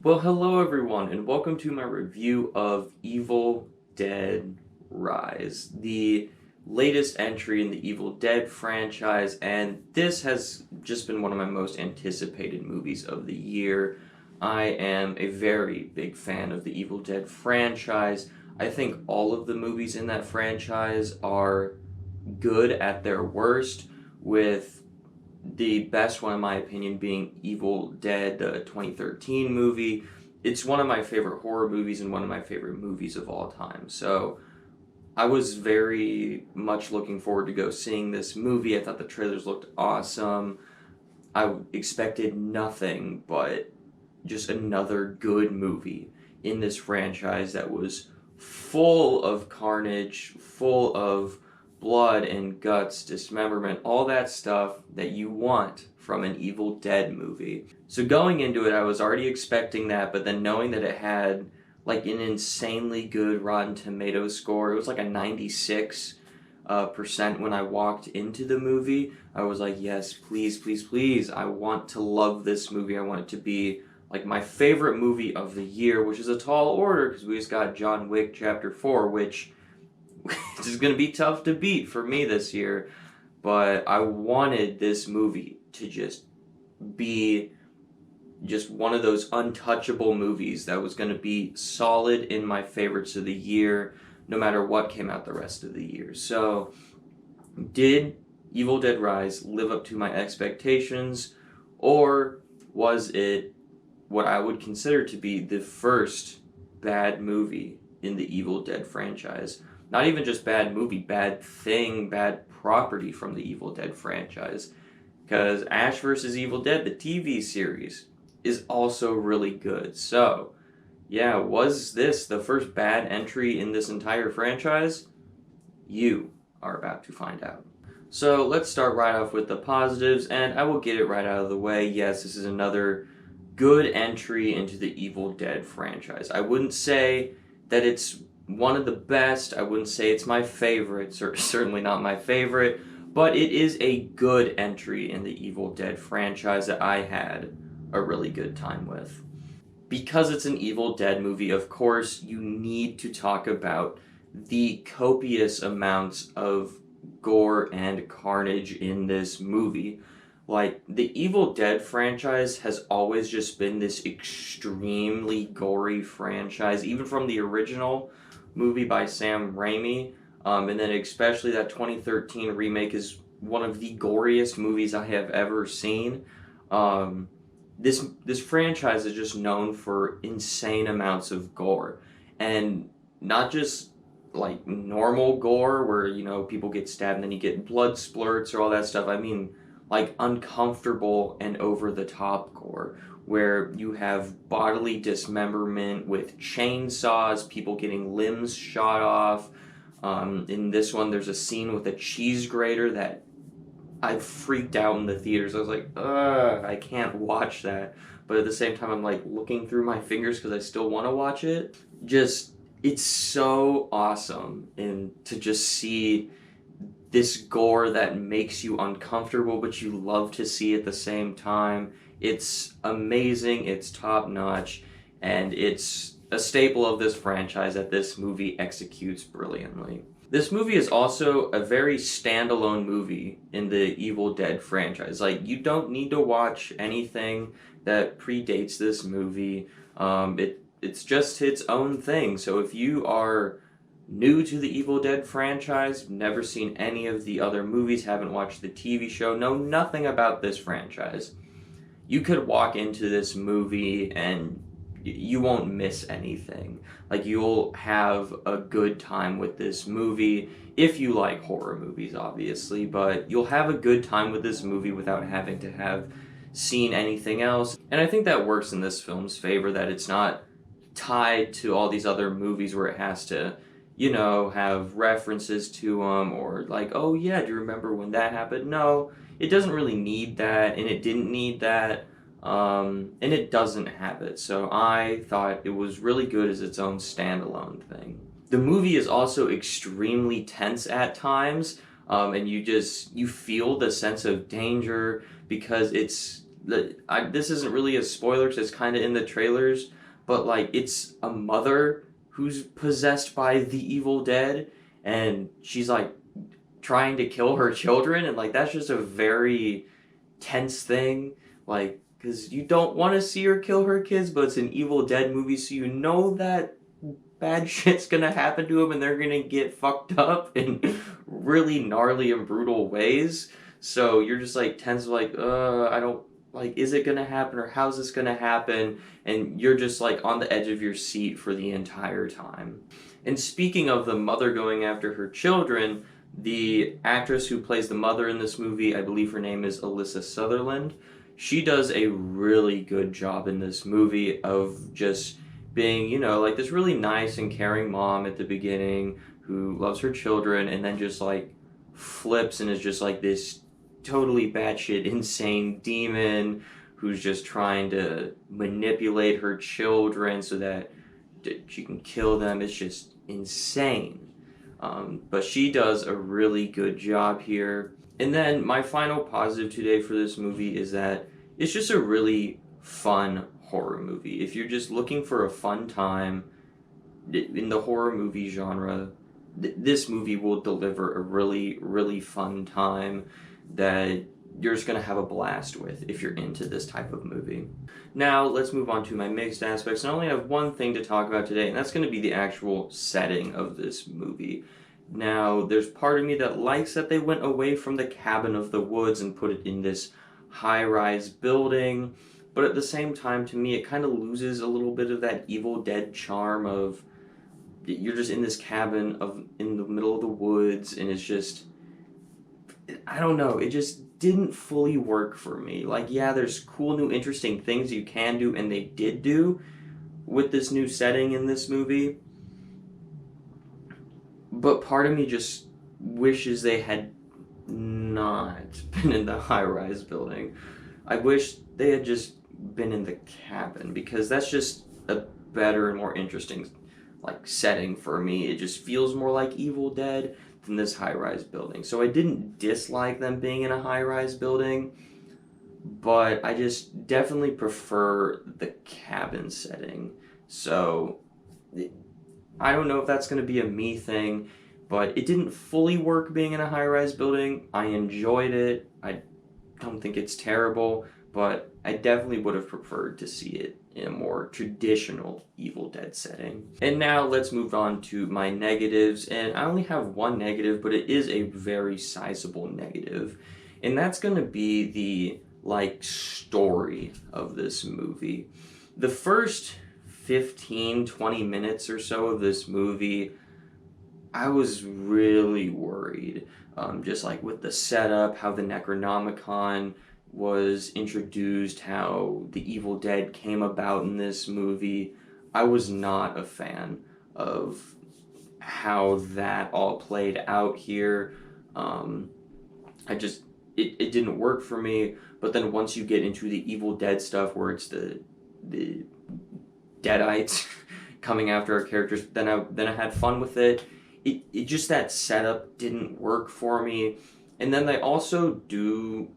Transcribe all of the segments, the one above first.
Well, hello everyone, and welcome to my review of Evil Dead Rise, the latest entry in the Evil Dead franchise, and this has just been one of my most anticipated movies of the year. I am a very big fan of the Evil Dead franchise. I think all of the movies in that franchise are good at their worst, with the best one, in my opinion, being Evil Dead, the 2013 movie. It's one of my favorite horror movies and one of my favorite movies of all time. So I was very much looking forward to go seeing this movie. I thought the trailers looked awesome. I expected nothing but just another good movie in this franchise that was full of carnage, full of blood and guts, dismemberment, all that stuff that you want from an Evil Dead movie. So going into it, I was already expecting that, but then knowing that it had like an insanely good Rotten Tomatoes score, it was like a 96 percent when I walked into the movie. I was like, yes, please, please, please. I want to love this movie. I want it to be like my favorite movie of the year, which is a tall order because we just got John Wick Chapter 4, which is going to be tough to beat for me this year. But I wanted this movie to just be just one of those untouchable movies that was going to be solid in my favorites of the year, no matter what came out the rest of the year. So, did Evil Dead Rise live up to my expectations, or was it what I would consider to be the first bad movie in the Evil Dead franchise? Not even just bad movie, bad thing, bad property from the Evil Dead franchise. Because Ash vs. Evil Dead, the TV series, is also really good. So, yeah, was this the first bad entry in this entire franchise? You are about to find out. So, let's start right off with the positives, and I will get it right out of the way. Yes, this is another good entry into the Evil Dead franchise. I wouldn't say that it's one of the best. I wouldn't say it's my favorite, certainly not my favorite, but it is a good entry in the Evil Dead franchise that I had a really good time with. Because it's an Evil Dead movie, of course, you need to talk about the copious amounts of gore and carnage in this movie. Like, the Evil Dead franchise has always just been this extremely gory franchise, even from the original movie by Sam Raimi, and then especially that 2013 remake is one of the goriest movies I have ever seen. This franchise is just known for insane amounts of gore, and not just like normal gore where people get stabbed and then you get blood splurts or all that stuff. I mean like uncomfortable and over the top gore where you have bodily dismemberment with chainsaws, people getting limbs shot off. In this one, there's a scene with a cheese grater that I freaked out in the theaters. I was like, ugh, I can't watch that. But at the same time, I'm like looking through my fingers because I still want to watch it. Just, it's so awesome and to just see this gore that makes you uncomfortable, but you love to see at the same time. It's amazing, it's top notch, and it's a staple of this franchise that this movie executes brilliantly. This movie is also a very standalone movie in the Evil Dead franchise. Like, you don't need to watch anything that predates this movie. It's just its own thing. So if you are new to the Evil Dead franchise, never seen any of the other movies, haven't watched the TV show, know nothing about this franchise, you could walk into this movie and you won't miss anything. Like, you'll have a good time with this movie if you like horror movies, obviously, but you'll have a good time with this movie without having to have seen anything else. And I think that works in this film's favor, that it's not tied to all these other movies where it has to have references to them, or like, oh yeah, do you remember when that happened? No, it doesn't really need that, and it didn't need that, and it doesn't have it. So I thought it was really good as its own standalone thing. The movie is also extremely tense at times, and you feel the sense of danger because it's this isn't really a spoiler because it's kind of in the trailers, but like it's a mother who's possessed by the evil dead, and she's like trying to kill her children, and like that's just a very tense thing, like because you don't want to see her kill her kids, but it's an Evil Dead movie, so you know that bad shit's gonna happen to them, and they're gonna get fucked up in really gnarly and brutal ways. So you're just like tense, like, I don't like, is it gonna happen or how's this gonna happen? And you're just like on the edge of your seat for the entire time. And speaking of the mother going after her children, the actress who plays the mother in this movie, I believe her name is Alyssa Sutherland. She does a really good job in this movie of just being, like this really nice and caring mom at the beginning who loves her children and then just like flips and is just like this totally batshit insane demon who's just trying to manipulate her children so that she can kill them. It's just insane. But she does a really good job here. And then my final positive today for this movie is that it's just a really fun horror movie. If you're just looking for a fun time in the horror movie genre, this movie will deliver a really, really fun time that you're just going to have a blast with if you're into this type of movie. Now, let's move on to my mixed aspects. I only have one thing to talk about today, and that's going to be the actual setting of this movie. Now, there's part of me that likes that they went away from the cabin of the woods and put it in this high-rise building, but at the same time, to me, it kind of loses a little bit of that Evil Dead charm of you're just in this cabin in the middle of the woods, and it's just, I don't know, it just didn't fully work for me. Like, yeah, there's cool new interesting things you can do, and they did do with this new setting in this movie, but part of me just wishes they had not been in the high-rise building. I wish they had just been in the cabin, because that's just a better and more interesting like setting for me. It just feels more like Evil Dead than this high-rise building. So I didn't dislike them being in a high-rise building, but I just definitely prefer the cabin setting. So I don't know if that's going to be a me thing, but it didn't fully work being in a high-rise building. I enjoyed it. I don't think it's terrible, but I definitely would have preferred to see it in a more traditional Evil Dead setting. And now let's move on to my negatives, and I only have one negative, but it is a very sizable negative, and that's going to be the story of this movie. The first 15-20 minutes or so of this movie, I was really worried, just like with the setup, how the Necronomicon was introduced, how the Evil Dead came about in this movie. I was not a fan of how that all played out here. It didn't work for me. But then once you get into the Evil Dead stuff, where it's the Deadites coming after our characters, then I had fun with it. It just, that setup didn't work for me. And then they also do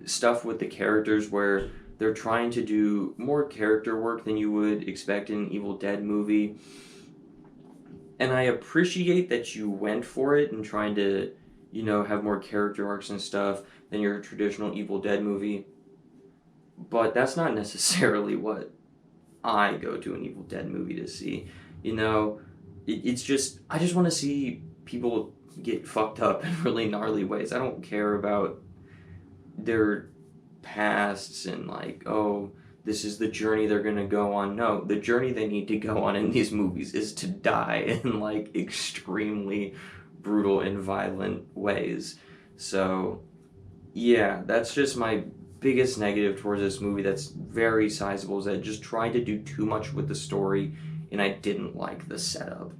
stuff with the characters where they're trying to do more character work than you would expect in an Evil Dead movie. And I appreciate that you went for it and trying to, have more character arcs and stuff than your traditional Evil Dead movie. But that's not necessarily what I go to an Evil Dead movie to see. It's just, I just want to see people get fucked up in really gnarly ways. I don't care about their pasts and this is the journey they're gonna go on. No, the journey they need to go on in these movies is to die in extremely brutal and violent ways. So yeah, that's just my biggest negative towards this movie that's very sizable, is that it just tried to do too much with the story, and I didn't like the setup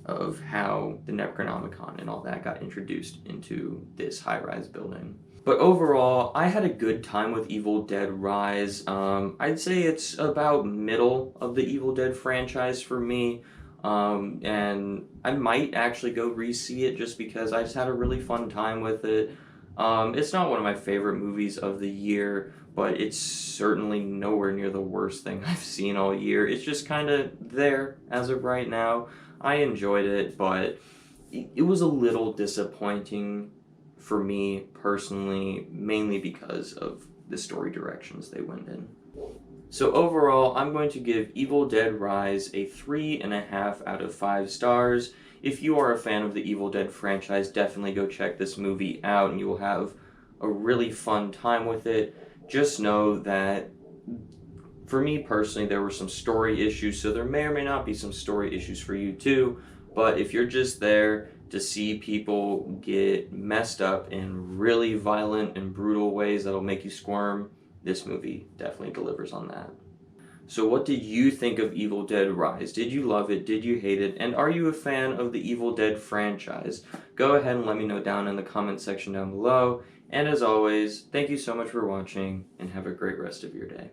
of how the Necronomicon and all that got introduced into this high-rise building. But overall, I had a good time with Evil Dead Rise. I'd say it's about middle of the Evil Dead franchise for me. And I might actually go re-see it just because I just had a really fun time with it. It's not one of my favorite movies of the year, but it's certainly nowhere near the worst thing I've seen all year. It's just kind of there as of right now. I enjoyed it, but it was a little disappointing for me personally, mainly because of the story directions they went in. So overall, I'm going to give Evil Dead Rise a 3.5 out of 5 stars. If you are a fan of the Evil Dead franchise, definitely go check this movie out and you will have a really fun time with it. Just know that for me personally, there were some story issues, so there may or may not be some story issues for you too. But if you're just there to see people get messed up in really violent and brutal ways that'll make you squirm, this movie definitely delivers on that. So what did you think of Evil Dead Rise? Did you love it? Did you hate it? And are you a fan of the Evil Dead franchise? Go ahead and let me know down in the comment section down below. And as always, thank you so much for watching and have a great rest of your day.